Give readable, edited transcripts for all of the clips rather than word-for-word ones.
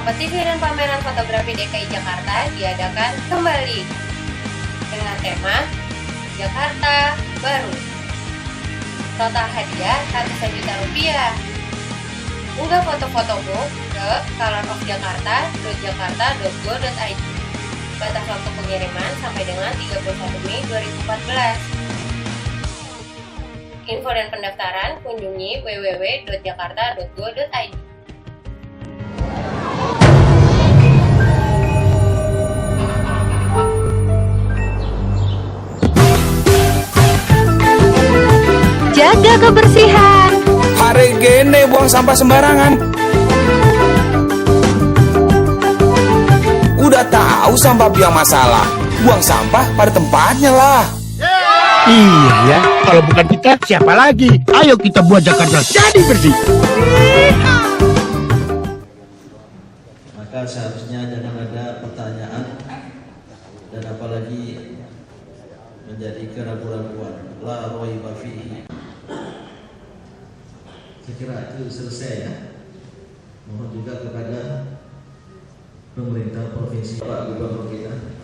Kompetisi dan pameran fotografi DKI Jakarta diadakan kembali dengan tema Jakarta Baru. Total hadiah ratusan juta rupiah. Unggah foto-fotomu ke colorofjakarta.jakarta.go.id. Batas waktu pengiriman sampai dengan 31 Mei 2014. Info dan pendaftaran kunjungi www.jakarta.go.id. Jaga kebersihan. Hari gini buang sampah sembarangan. Udah tahu sampah biang masalah, buang sampah pada tempatnya lah. Iya ya, kalau bukan kita siapa lagi? Ayo kita buat Jakarta jadi bersih. Maka seharusnya jangan ada pertanyaan dan apalagi menjadi keraguan-raguan. La raiba fihi. Saya kira itu selesai ya. Mohon juga kepada pemerintah provinsi, Pak Gubernur kita,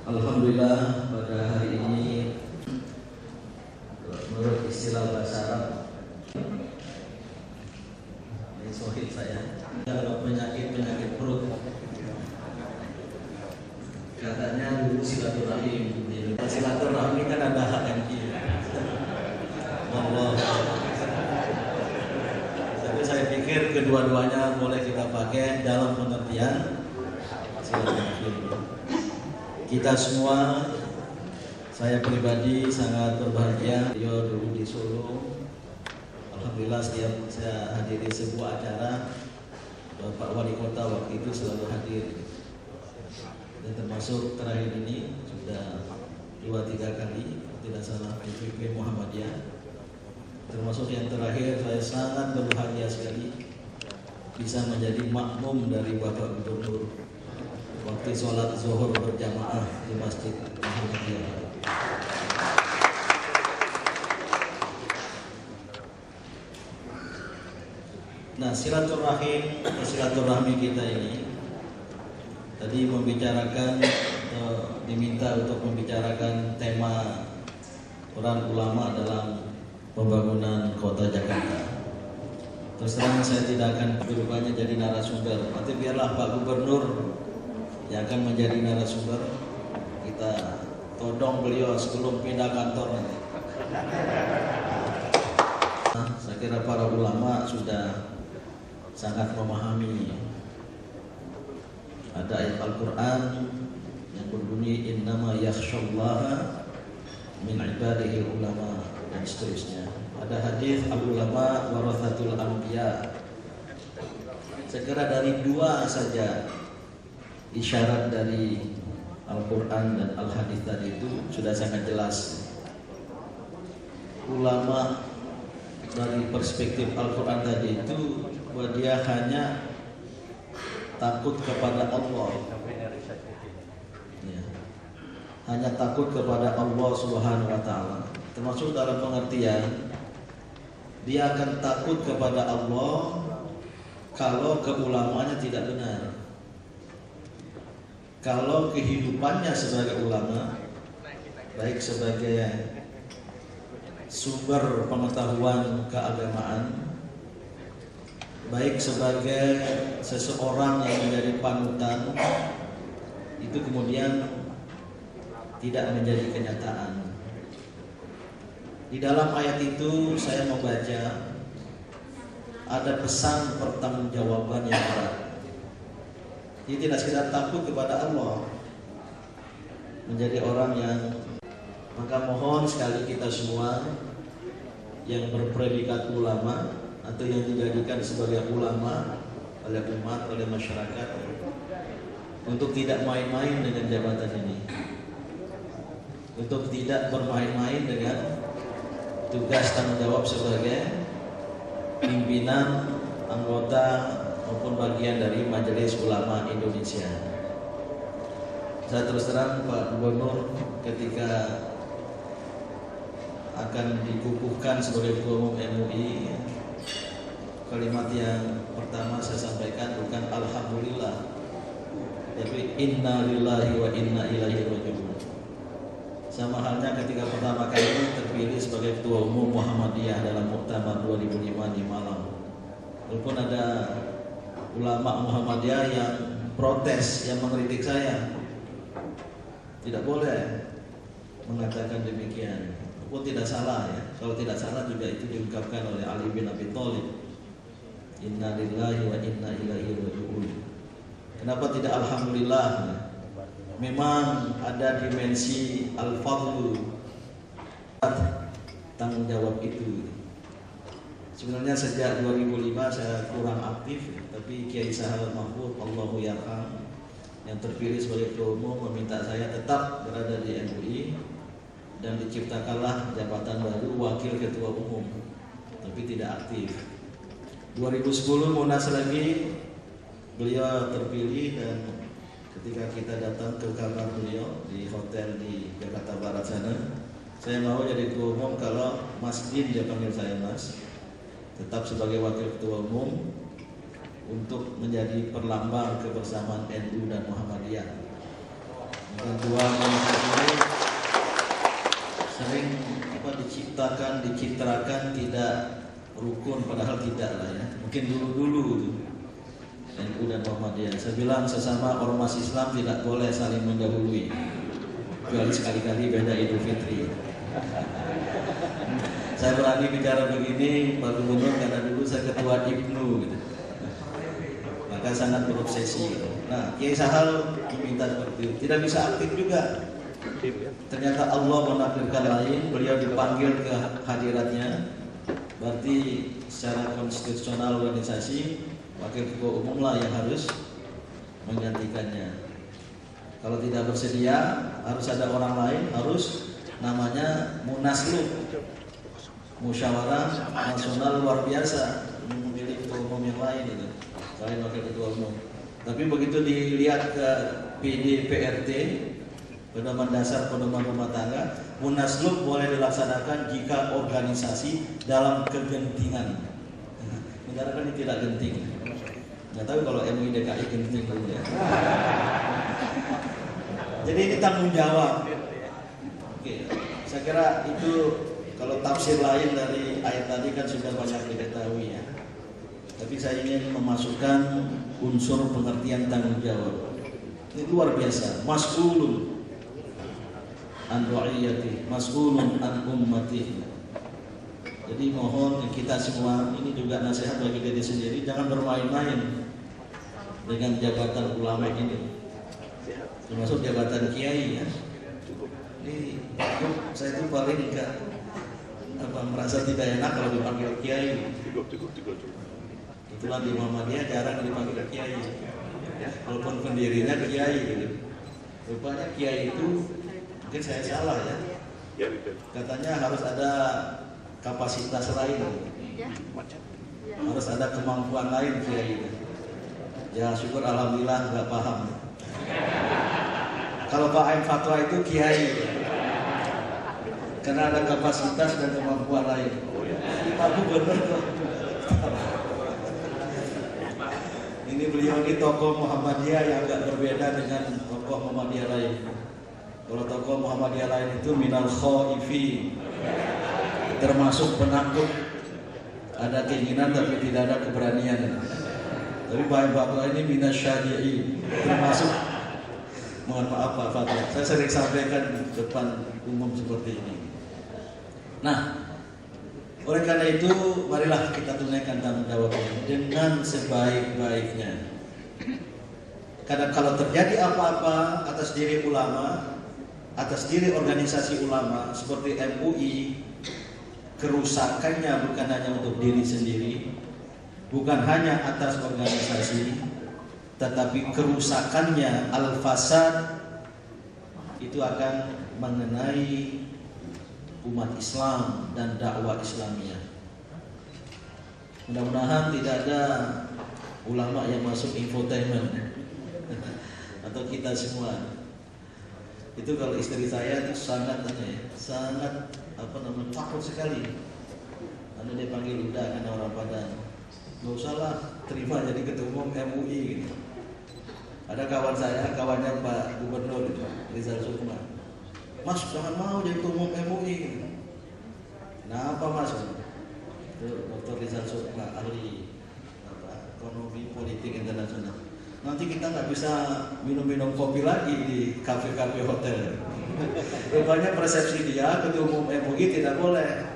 alhamdulillah pada hari ini menurut istilah bahasa Arab ini sohib saya, kalau penyakit perut katanya dulu silaturahim. Silaturahmi kan ada HMI. Allah. Tapi saya pikir kedua-duanya boleh kita pakai dalam pengertian silaturahim. Kita semua, saya pribadi sangat berbahagia. Beliau dulu di Solo, alhamdulillah setiap saya hadiri sebuah acara, Bapak Wali Kota waktu itu selalu hadir. Dan termasuk terakhir ini sudah 2-3 kali, tidak salah, PPP Muhammadiyah. Termasuk yang terakhir, saya sangat berbahagia sekali bisa menjadi makmum dari Bapak Gubernur waktu sholat zuhur berjamaah di Masjid Muhammadiyah. Nah, silaturahmi kita ini tadi diminta untuk membicarakan tema peran ulama dalam pembangunan kota Jakarta. Terus terang saya tidak akan kedudukannya jadi narasumber. Nanti biarlah Pak Gubernur yang akan menjadi narasumber, kita todong beliau sebelum pindah kantor nanti. Saya kira para ulama sudah sangat memahami. Ada ayat Al-Quran yang berbunyi innama yakhshallaha min ibadihi ulama dan seterusnya. Ada hadis al-ulama warathatul anbiya. Saya kira dari dua saja isyarat dari Al-Quran dan Al-Hadis tadi itu sudah sangat jelas. Ulama dari perspektif Al-Quran tadi itu bahwa dia hanya takut kepada Allah, ya. Hanya takut kepada Allah Subhanahu wa Ta'ala. Termasuk dalam pengertian dia akan takut kepada Allah kalau keulamaannya tidak benar. Kalau kehidupannya sebagai ulama, baik sebagai sumber pengetahuan keagamaan, baik sebagai seseorang yang menjadi panutan, itu kemudian tidak menjadi kenyataan. Di dalam ayat itu saya membaca ada pesan pertanggungjawaban yang berat. Dia tidak sekedar takut kepada Allah, menjadi orang yang, maka mohon sekali kita semua yang berpredikat ulama atau yang dijadikan sebagai ulama oleh umat, oleh masyarakat, untuk tidak main-main dengan jabatan ini, untuk tidak bermain-main dengan tugas tanggung jawab sebagai pimpinan, anggota maupun bagian dari Majelis Ulama Indonesia. Saya terus terang Pak Gubernur, ketika akan dikukuhkan sebagai Ketua Umum MUI, kalimat yang pertama saya sampaikan bukan alhamdulillah, tapi inna lillahi wa inna ilaihi raji'un. Sama halnya ketika pertama kali terpilih sebagai Ketua Umum Muhammadiyah dalam Muktamar 2005 di Malang. Walaupun ada ulama Muhammadiyah yang protes, yang mengkritik saya, tidak boleh mengatakan demikian. Walaupun tidak salah ya. Kalau tidak salah juga itu diungkapkan oleh Ali bin Abi Thalib. Inna lillahi wa inna ilaihi raji'un. Kenapa tidak alhamdulillah? Memang ada dimensi al-fadlu, tanggung jawab itu. Sebenarnya sejak 2005 saya kurang aktif, tapi Kiai Sahal Mahfud Allahu yarham yang terpilih sebagai Ketua Umum meminta saya tetap berada di MUI dan diciptakanlah jabatan baru Wakil Ketua Umum, tapi tidak aktif. 2010 Munas lagi beliau terpilih, dan ketika kita datang ke kamar beliau di hotel di Jakarta Barat sana, saya mau jadi Ketua Umum kalau Mas Din, dia panggil saya Mas, tetap sebagai Wakil Ketua Umum untuk menjadi perlambang kebersamaan NU dan Muhammadiyah. Dan dua manfaat ini sering dicitrakan tidak rukun, padahal tidak lah ya. Mungkin dulu tuh NU dan Muhammadiyah. Saya bilang sesama ormas Islam tidak boleh saling mendahului, kecuali sekali-kali beda Idul Fitri. Saya berani bicara begini Pak Gubernur karena dulu saya ketua IPNU gitu. Maka sangat berobsesi gitu. Nah, Kiai Sahal diminta seperti itu, tidak bisa aktif juga. Ternyata Allah menakdirkan lain, beliau dipanggil ke hadiratnya. Berarti secara konstitusional organisasi Wakil Ketua Umum lah yang harus menggantikannya. Kalau tidak bersedia, harus ada orang lain, harus namanya Munaslup, Musyawarah Nasional luar biasa, memilih Ketua Umum yang lain itu, selain Wakil Ketua Umum. Tapi begitu dilihat ke PDPRT, Pedoman Dasar Pedoman Rumah Tangga, Munaslup boleh dilaksanakan jika organisasi dalam kegentingan. Negara kan ini tidak genting. Nggak tahu kalau MUI DKI genting dulu ya. Jadi ini tanggung jawab. Oke, saya kira itu kalau tafsir lain dari ayat tadi kan sudah banyak diketahui ya. Tapi saya ingin memasukkan unsur pengertian tanggung jawab. Ini luar biasa. Mas'ulun an ra'iyati, mas'ulun an ummati. Jadi mohon kita semua, ini juga nasihat bagi diri sendiri, jangan bermain-main dengan jabatan ulama ini, termasuk jabatan kiai ya. Ini saya itu paling enggak merasa tidak enak kalau dipanggil kiai. Itulah di Muhammadiyah jarang dipanggil kiai, walaupun pendirinya kiai gitu. Rupanya kiai itu, mungkin saya salah ya, katanya harus ada kapasitas lain, harus ada kemampuan lain kiai. Ya syukur alhamdulillah nggak paham. Kalau Pak Aim Fatwa itu kiai karena ada kapasitas dan kemampuan lain. Aku bener kok. Ini beliau ini tokoh Muhammadiyah yang agak berbeda dengan tokoh Muhammadiyah lain. Kalau tokoh Muhammadiyah lain itu minal khaifi, termasuk penakut, ada keinginan tapi tidak ada keberanian. Tapi Pak Fatwa ini minasyadi'in, termasuk, mohon maaf Pak Fatwa, saya sering sampaikan depan umum seperti ini. Nah, oleh karena itu marilah kita tunaikan tanggung jawab ini dengan sebaik-baiknya. Karena kalau terjadi apa-apa atas diri ulama, atas diri organisasi ulama seperti MUI, kerusakannya bukan hanya untuk diri sendiri, bukan hanya atas organisasi, tetapi kerusakannya al-fasad itu akan mengenai umat Islam dan dakwah Islamiyah. Mudah-mudahan tidak ada ulama yang masuk infotainment atau kita semua. Itu kalau istri saya itu sangat takut sekali. Dia panggil udah karena orang Padang. Gak usah lah terima jadi ketua umum MUI gitu. Ada kawan saya, kawannya Pak Gubernur itu, Rizal Sukma. Mas jangan mau jadi ketua umum MUI gitu. Kenapa Mas? Itu Dr. Rizal Sukma, ahli ekonomi politik internasional. Nanti kita nggak bisa minum-minum kopi lagi di kafe-kafe hotel. Rupanya persepsi dia ketua umum MUI tidak boleh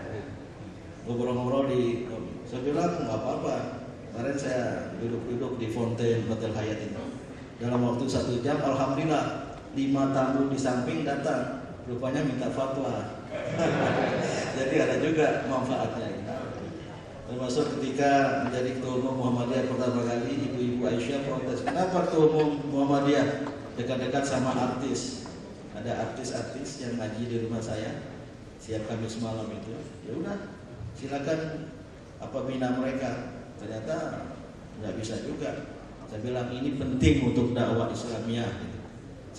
ngobrol-ngobrol di. Saya bilang nggak apa-apa. Kemarin saya duduk-duduk di Fontaine Hotel Hyatt itu. Dalam waktu 1 jam, alhamdulillah 5 tamu di samping datang. Rupanya minta fatwa. Jadi ada juga manfaatnya. Termasuk ketika menjadi ketua umum Muhammadiyah pertama kali, ibu-ibu Aisyah protes. Kenapa ketua umum Muhammadiyah dekat-dekat sama artis? Ada artis-artis yang ngaji di rumah saya siap Kamis malam itu. Ya udah, silakan apa bina mereka. Ternyata nggak bisa juga. Saya bilang ini penting untuk dakwah Islamiyah gitu.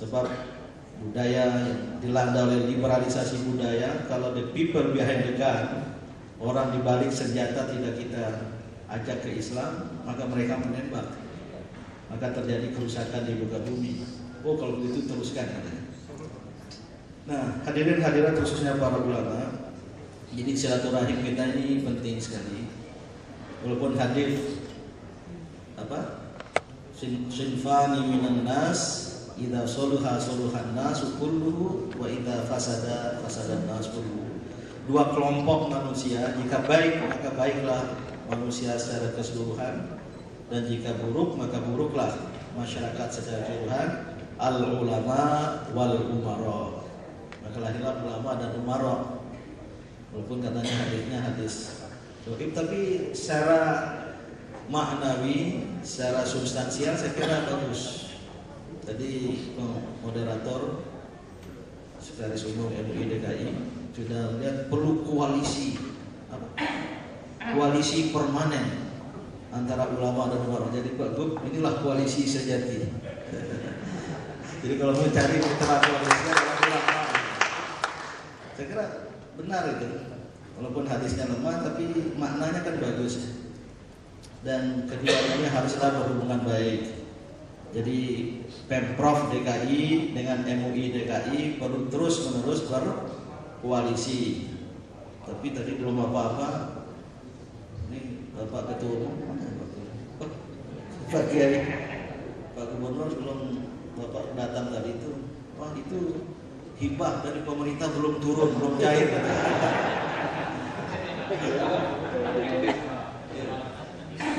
Sebab budaya yang dilanda oleh liberalisasi budaya, kalau the people behind the gun, orang di balik senjata tidak kita ajak ke Islam, maka mereka menembak, maka terjadi kerusakan di muka bumi. Oh kalau begitu teruskan katanya. Nah hadirin hadirat khususnya para ulama, jadi silaturahim kita ini penting sekali. Walaupun hadis sinfani minan nas idza soluha soluhan nas kulluhu wa idza fasada fasadan nas kulluhu. 2 kelompok manusia, jika baik maka baiklah manusia secara keseluruhan, dan jika buruk maka buruklah masyarakat secara keseluruhan. Al ulama wal umara, maka lahirlah ulama dan umara. Walaupun katanya hadisnya hadis doib, tapi secara maknawi, secara substansial saya kira bagus. Tadi moderator Sekretaris Umum MUI DKI sudah lihat perlu koalisi permanen antara ulama dan umara. Jadi Pak Gub, inilah koalisi sejati. Jadi kalau mau cari mitra koalisinya adalah ulama. Saya kira benar itu. Walaupun hadisnya lemah, tapi maknanya kan bagus. Dan keduanya haruslah berhubungan baik. Jadi Pemprov DKI dengan MUI DKI perlu terus-menerus berkoalisi. Tapi tadi belum apa-apa. Ini Bapak Ketua Umum, Pak Kiai, Pak Gubernur belum Bapak datang tadi itu. Wah itu hibah dari pemerintah belum turun, belum cair.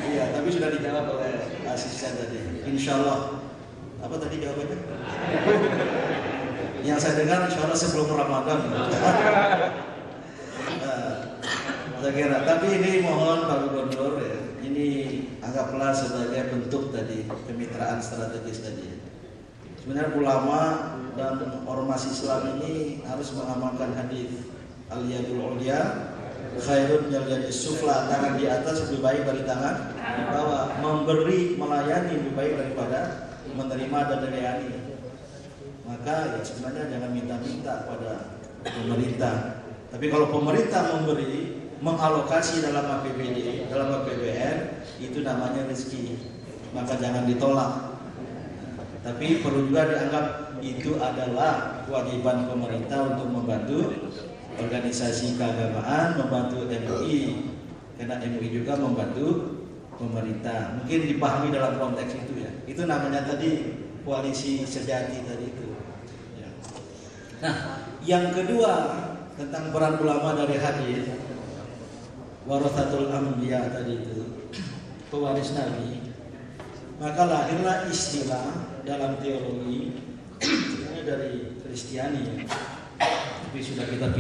Iya, tapi sudah dijawab oleh asisten tadi. Insya Allah. Apa tadi jawabannya? Yang saya dengar insya Allah sebelum Ramadan. Saya kira. Tapi ini mohon Pak Gubernur ya, ini anggaplah sebagai bentuk tadi kemitraan strategis tadi. Sebenarnya ulama dan ormas Islam ini harus mengamalkan hadis al-yadul ulya khairun minal yadis sufla, tangan di atas lebih baik dari tangan di bawah. Memberi, melayani lebih baik daripada menerima dan melayani. Maka ya sebenarnya jangan minta-minta pada pemerintah. Tapi kalau pemerintah memberi, mengalokasi dalam APBD, dalam APBN, itu namanya rezeki. Maka jangan ditolak. Tapi perlu juga dianggap itu adalah kewajiban pemerintah untuk membantu organisasi keagamaan, membantu MUI, karena MUI juga membantu pemerintah. Mungkin dipahami dalam konteks itu ya. Itu namanya tadi koalisi sejati tadi itu. Ya. Nah, yang kedua tentang peran ulama dari hadis, warathatul anbiya tadi itu, pewaris Nabi. Maka lahirlah istilah dalam teologi, sebenarnya dari Kristiani, tapi sudah kita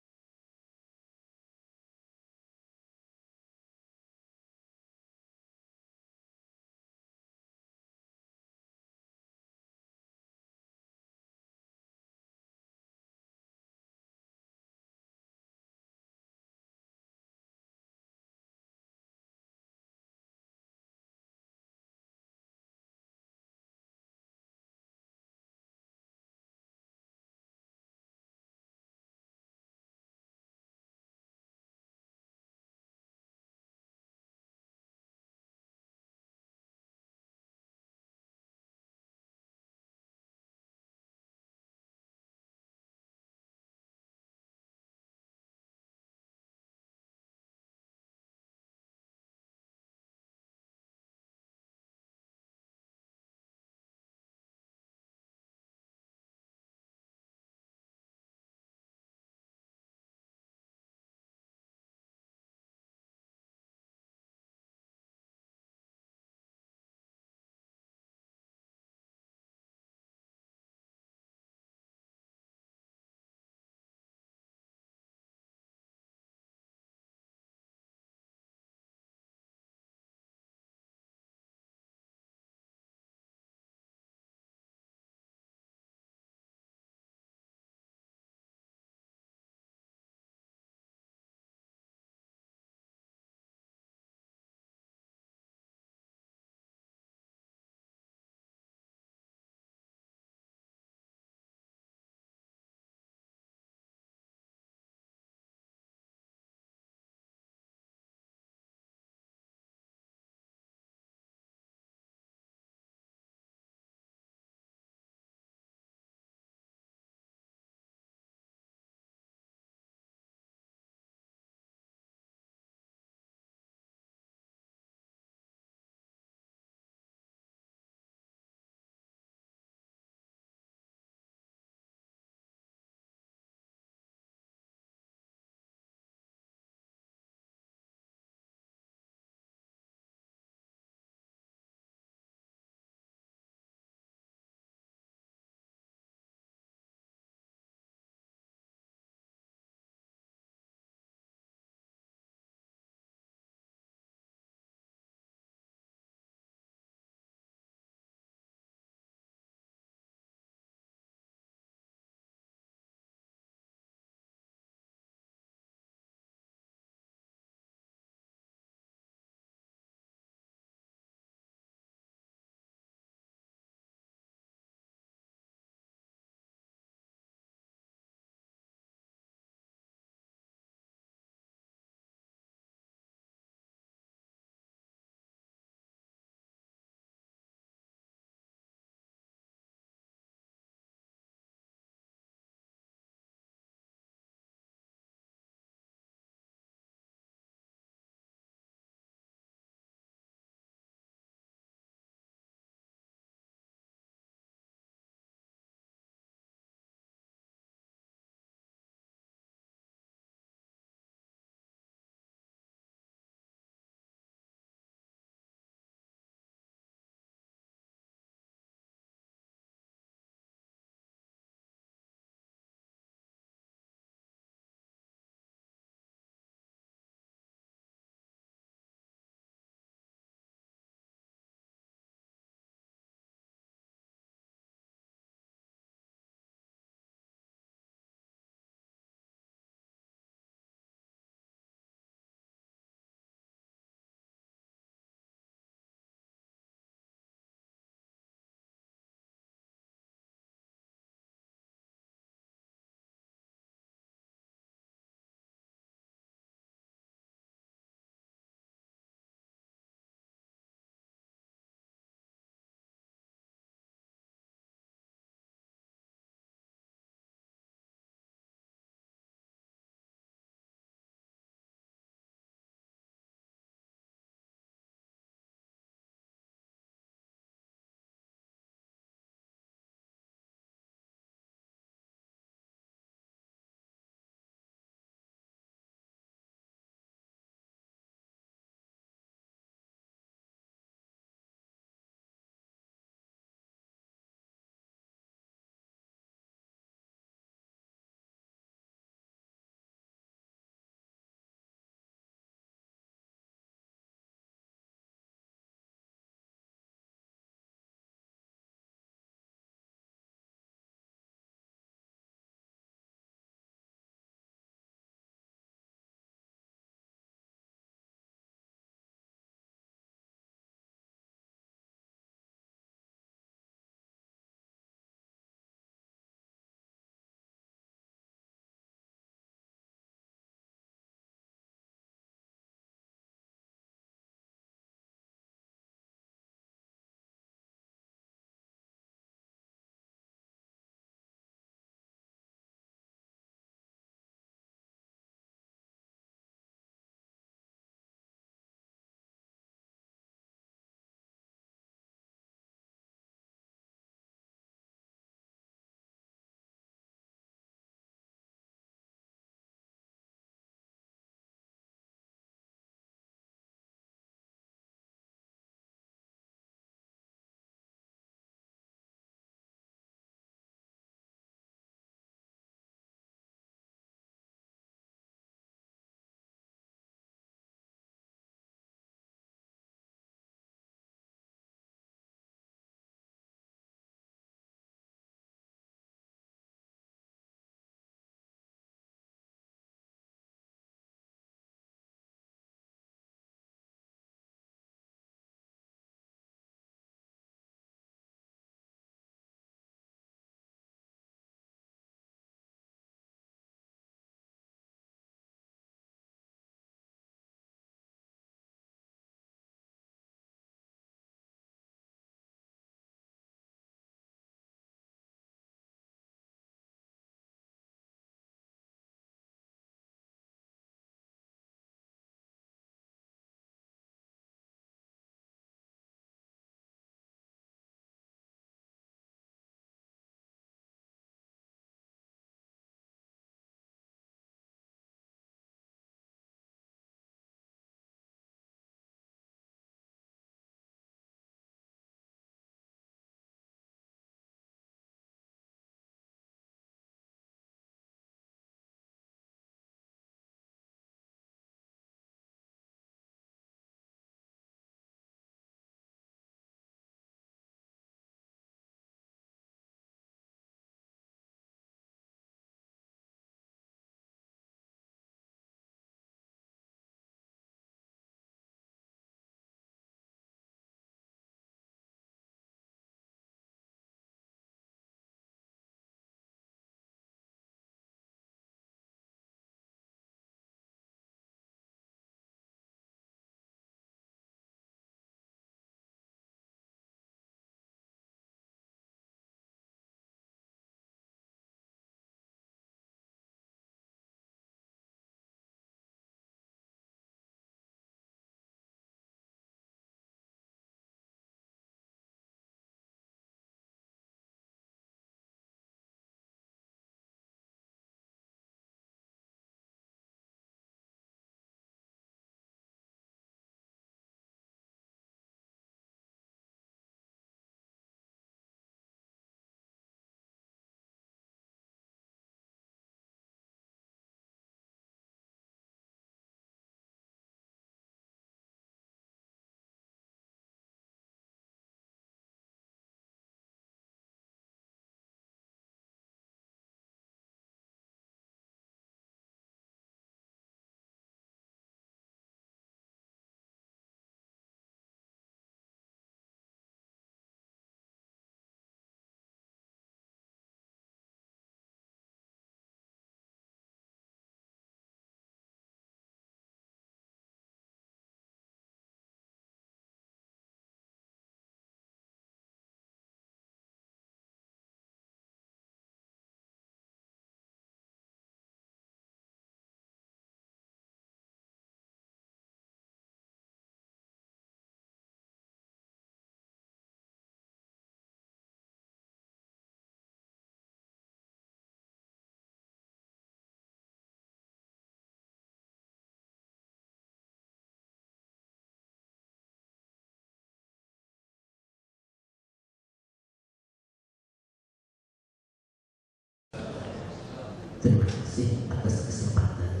Terima kasih atas kesempatan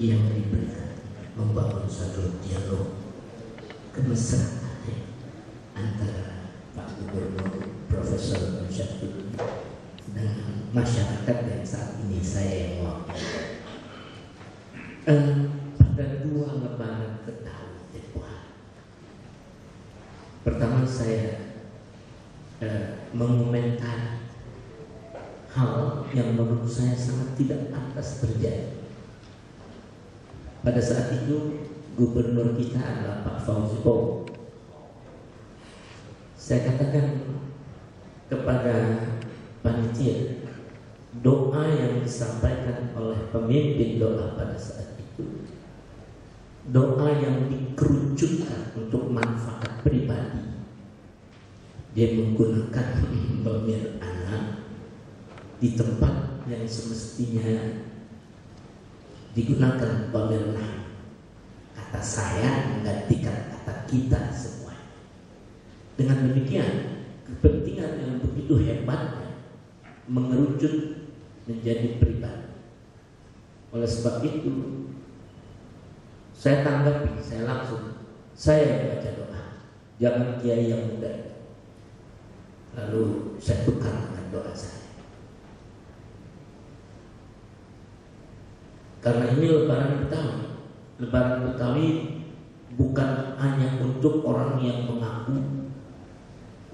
yang diberikan membangun satu dialog kemesraan antara Pak Gubernur Profesor Syafruddin dengan masyarakat yang saat ini saya yang mewakili. Pada 2 lebaran tahun depan, pertama saya mengomentari hal yang menurut saya sangat tidak pantas terjadi. Pada saat itu gubernur kita adalah Pak Fauzi Bowo. Saya katakan kepada panitia, doa yang disampaikan oleh pemimpin doa pada saat itu, doa yang dikerucutkan untuk manfaat pribadi. Dia menggunakan bamir anak di tempat yang semestinya digunakan bamir nah. Kata saya menggantikan kata kita semua. Dengan demikian, kepentingan yang begitu hebatnya mengerucut menjadi pribadi. Oleh sebab itu, saya tanggapi, saya baca doa, jangan kiai yang muda. Lalu saya tukar dengan doa saya. Karena ini Lebaran Betawi. Lebaran Betawi bukan hanya untuk orang yang mengaku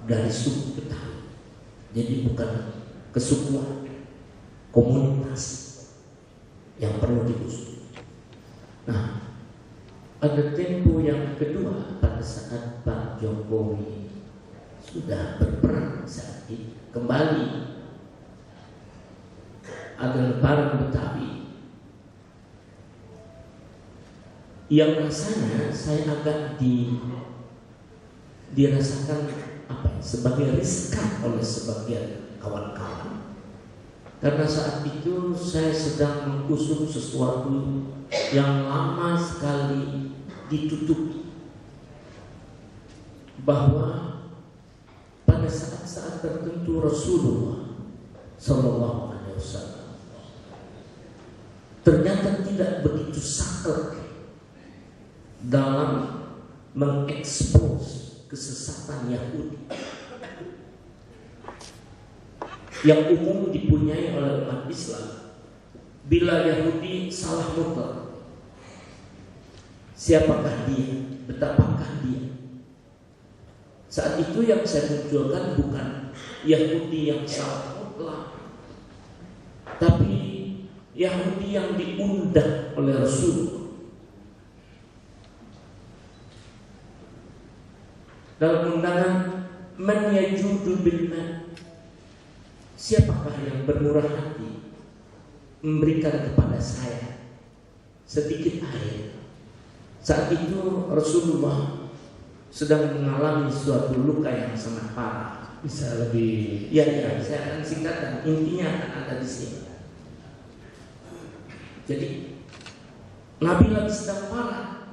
dari suku Betawi. Jadi bukan kesukuan, komunitas yang perlu diusut. Nah, pada tempo yang kedua, pada saat Pak Jokowi sudah berperan saat ini, kembali ada Lebaran Betawi yang rasanya saya agak dirasakan sebagai riskan oleh sebagian kawan-kawan, karena saat itu saya sedang mengusung sesuatu yang lama sekali ditutupi, bahwa pada saat-saat tertentu Rasulullah Sallallahu Alaihi Wasallam ternyata tidak begitu saklek dalam mengekspos kesesatan Yahudi yang umum dipunyai oleh umat Islam. Bila Yahudi salah mutlak, siapakah dia? Betapakah dia? Saat itu yang saya munculkan bukan Yahudi yang salah mutlak, tapi Yahudi yang diundang oleh Rasul. Dalam undangan, man yajudu bil man, siapakah yang bermurah hati memberikan kepada saya sedikit air. Saat itu Rasulullah sedang mengalami suatu luka yang sangat parah. Bisa lebih? Ya, saya akan singkatkan. Intinya akan ada di sini. Jadi Nabi lagi sedang parah,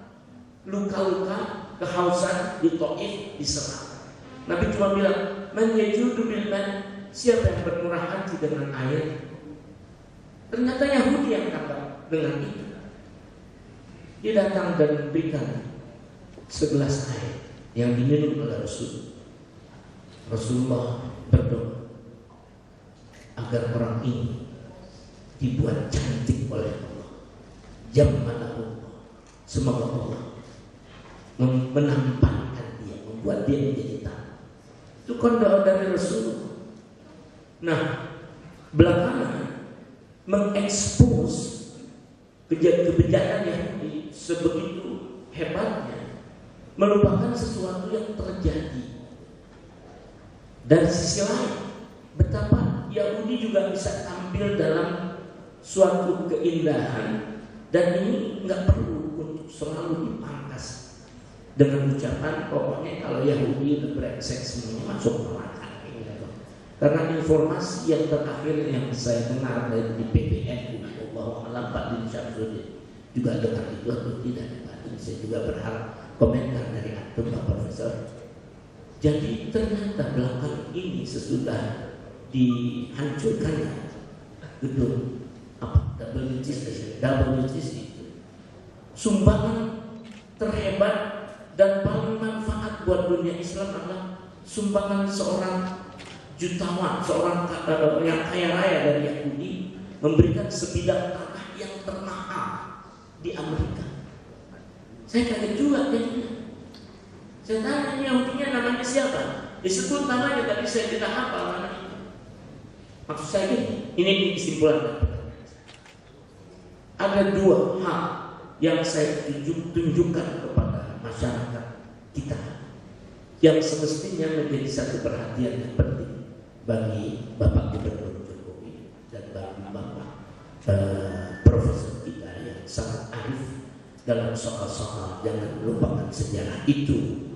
luka-luka, kehausan di Taif diserang. Nabi cuma bilang, man yajudu bil man, siapa yang bermurah hati dengan air? Ternyata Yahudi yang kata dengan itu. Dia datang dan memberikan segelas air yang diminum oleh Rasul. Rasulullah berdoa agar orang ini dibuat cantik oleh Allah. Jammalahu, semoga Allah menampakkan dia, membuat dia menjadi tampan. Itu kan doa dari Rasul. Nah, belakangan mengekspos kejahatan Yahudi sebegitu hebatnya, melupakan sesuatu yang terjadi. Dari sisi lain, betapa Yahudi juga bisa tampil dalam suatu keindahan, dan ini nggak perlu untuk selalu dipangkas dengan ucapan pokoknya kalau Yahudi udah brengsek semuanya masuk neraka. Karena informasi yang terakhir yang saya dengar dari di PBNU bahwa Pak Din Syafruddin juga dengar itu atau tidak, saya juga berharap komentar dari antum Pak Profesor. Jadi ternyata belakang ini sesudah dihancurkannya gedung itu sumbangan terhebat dan paling manfaat buat dunia Islam adalah sumbangan seorang jutawan, seorang yang kaya raya dari Yahudi memberikan sebidang tanah yang termahal di Amerika. Saya kaget juga jadinya. Saya tanya ini Yahudinya namanya siapa? Disebut namanya tapi saya tidak hafal mana itu. Maksud saya ini kesimpulan. Ada dua hal yang saya tunjukkan kepada masyarakat kita yang semestinya menjadi satu perhatian yang penting bagi Bapak Gubernur Jokowi dan bagi Bapak Profesor kita yang sangat arif dalam soal-soal. Jangan lupakan sejarah itu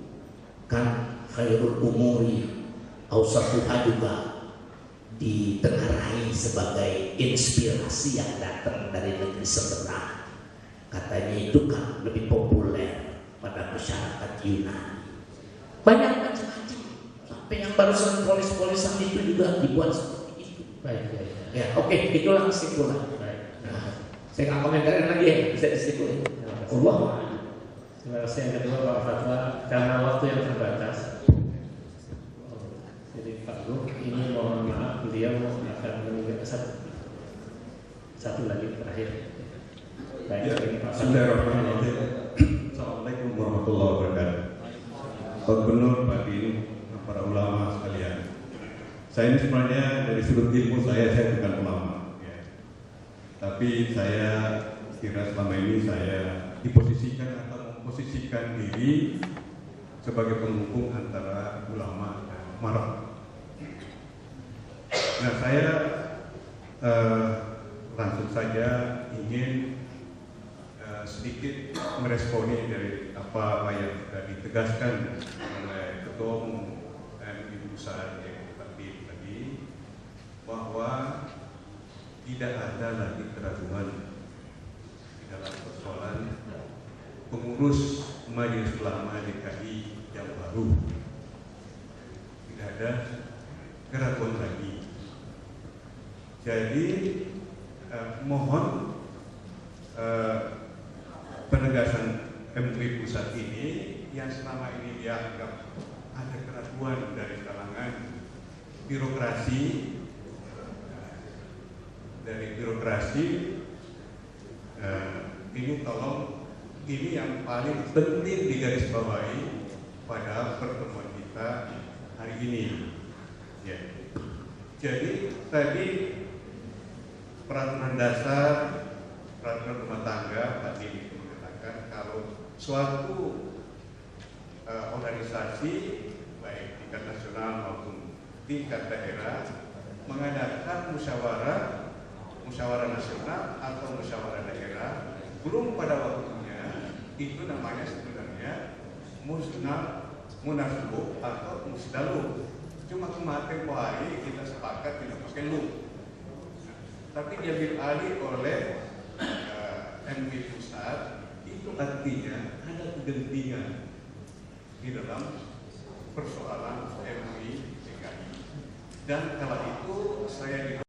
kan, khairul umuri awsatuha juga ditengarai sebagai inspirasi yang datang dari negeri sebelah. Katanya itu kan lebih populer pada masyarakat Yunani. Banyak macam-macam. Sampai yang barusan polis-polisan itu juga dibuat seperti itu. Baik. Ya, oke, itulah kesimpulan. Baik. Nah, saya nggak komentarin lagi ya, bisa disimpulin. Allah. Terima kasih. Yang kedua Pak Fatwa, karena waktu yang terbatas. Jadi Pak Gu, ini mohon maaf beliau akan meninggalkan satu lagi terakhir. Baik, ini Pak Bismillahirrahmanirrahim. Assalamualaikum warahmatullahi wabarakatuh. Pak Gubernur, Pak Din, para ulama sekalian. Saya ini sebenarnya dari sudut ilmu saya bukan ulama, ya. Tapi saya kira selama ini saya diposisikan atau memposisikan diri sebagai penghubung antara ulama dan umarok. Nah, saya langsung saja ingin sedikit meresponi dari apa yang sudah ditegaskan oleh Ketua Umum MUI Pusat yang tadi, bahwa tidak ada lagi keraguan di dalam persoalan pengurus Majelis Ulama DKI yang baru. Tidak ada keraguan lagi. Jadi mohon penegasan MUI Pusat ini yang selama ini dianggap ada keraguan dari kalangan birokrasi, ini tolong, ini yang paling penting digarisbawahi pada pertemuan kita hari ini. Ya. Jadi tadi peraturan dasar, peraturan rumah tangga tadi itu mengatakan kalau suatu organisasi baik tingkat nasional maupun tingkat daerah mengadakan musyawarah nasional atau musyawarah daerah belum pada waktunya, itu namanya sebenarnya munaslup atau musdalup. Cuma kemarin hari kita sepakat tidak pakai lup, tapi diambil alih oleh MUI Pusat. Itu artinya ada kegentingan di dalam persoalan MUI DKI. Dan kala itu saya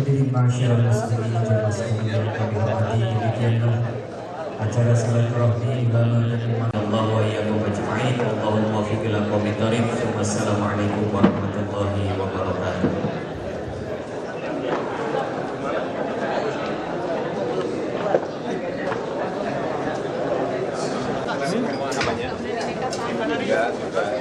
Terima Masyaallah muslimin jamaah sekalian yang kami hormati, demikianlah acara silaturahmi bangun umat Allah wa iyyakum ajma'in. Allahumma waffiq ila aqwamit thariq. Wassalamualaikum warahmatullahi wabarakatuh. namanya?